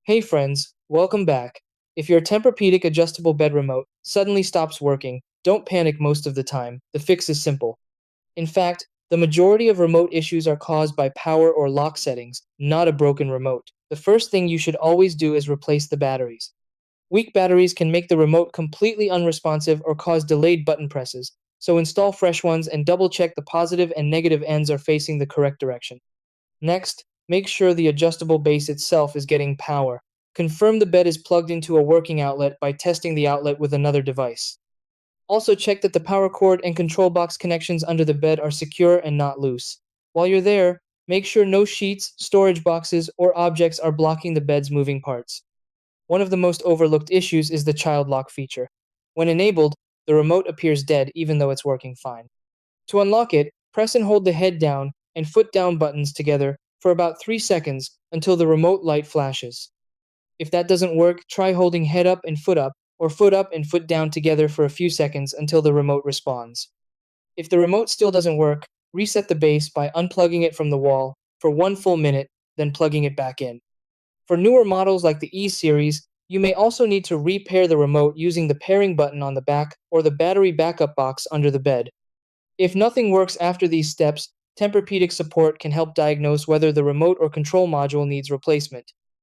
Hey friends, welcome back. If your Tempur-Pedic adjustable bed remote suddenly stops working, don't panic most of the time. The fix is simple. In fact, the majority of remote issues are caused by power or lock settings, not a broken remote. The first thing you should always do is replace the batteries. Weak batteries can make the remote completely unresponsive or cause delayed button presses, so install fresh ones and double check the positive and negative ends are facing the correct direction. Next, make sure the adjustable base itself is getting power. Confirm the bed is plugged into a working outlet by testing the outlet with another device. Also check that the power cord and control box connections under the bed are secure and not loose. While you're there, make sure no sheets, storage boxes, or objects are blocking the bed's moving parts. One of the most overlooked issues is the child lock feature. When enabled, the remote appears dead even though it's working fine. To unlock it, press and hold the head down and foot down buttons together for about 3 seconds until the remote light flashes. If that doesn't work, try holding head up and foot up, or foot up and foot down together for a few seconds until the remote responds. If the remote still doesn't work, reset the base by unplugging it from the wall for 1 full minute, then plugging it back in. For newer models like the E series, you may also need to repair the remote using the pairing button on the back or the battery backup box under the bed. If nothing works after these steps, Tempur-Pedic support can help diagnose whether the remote or control module needs replacement.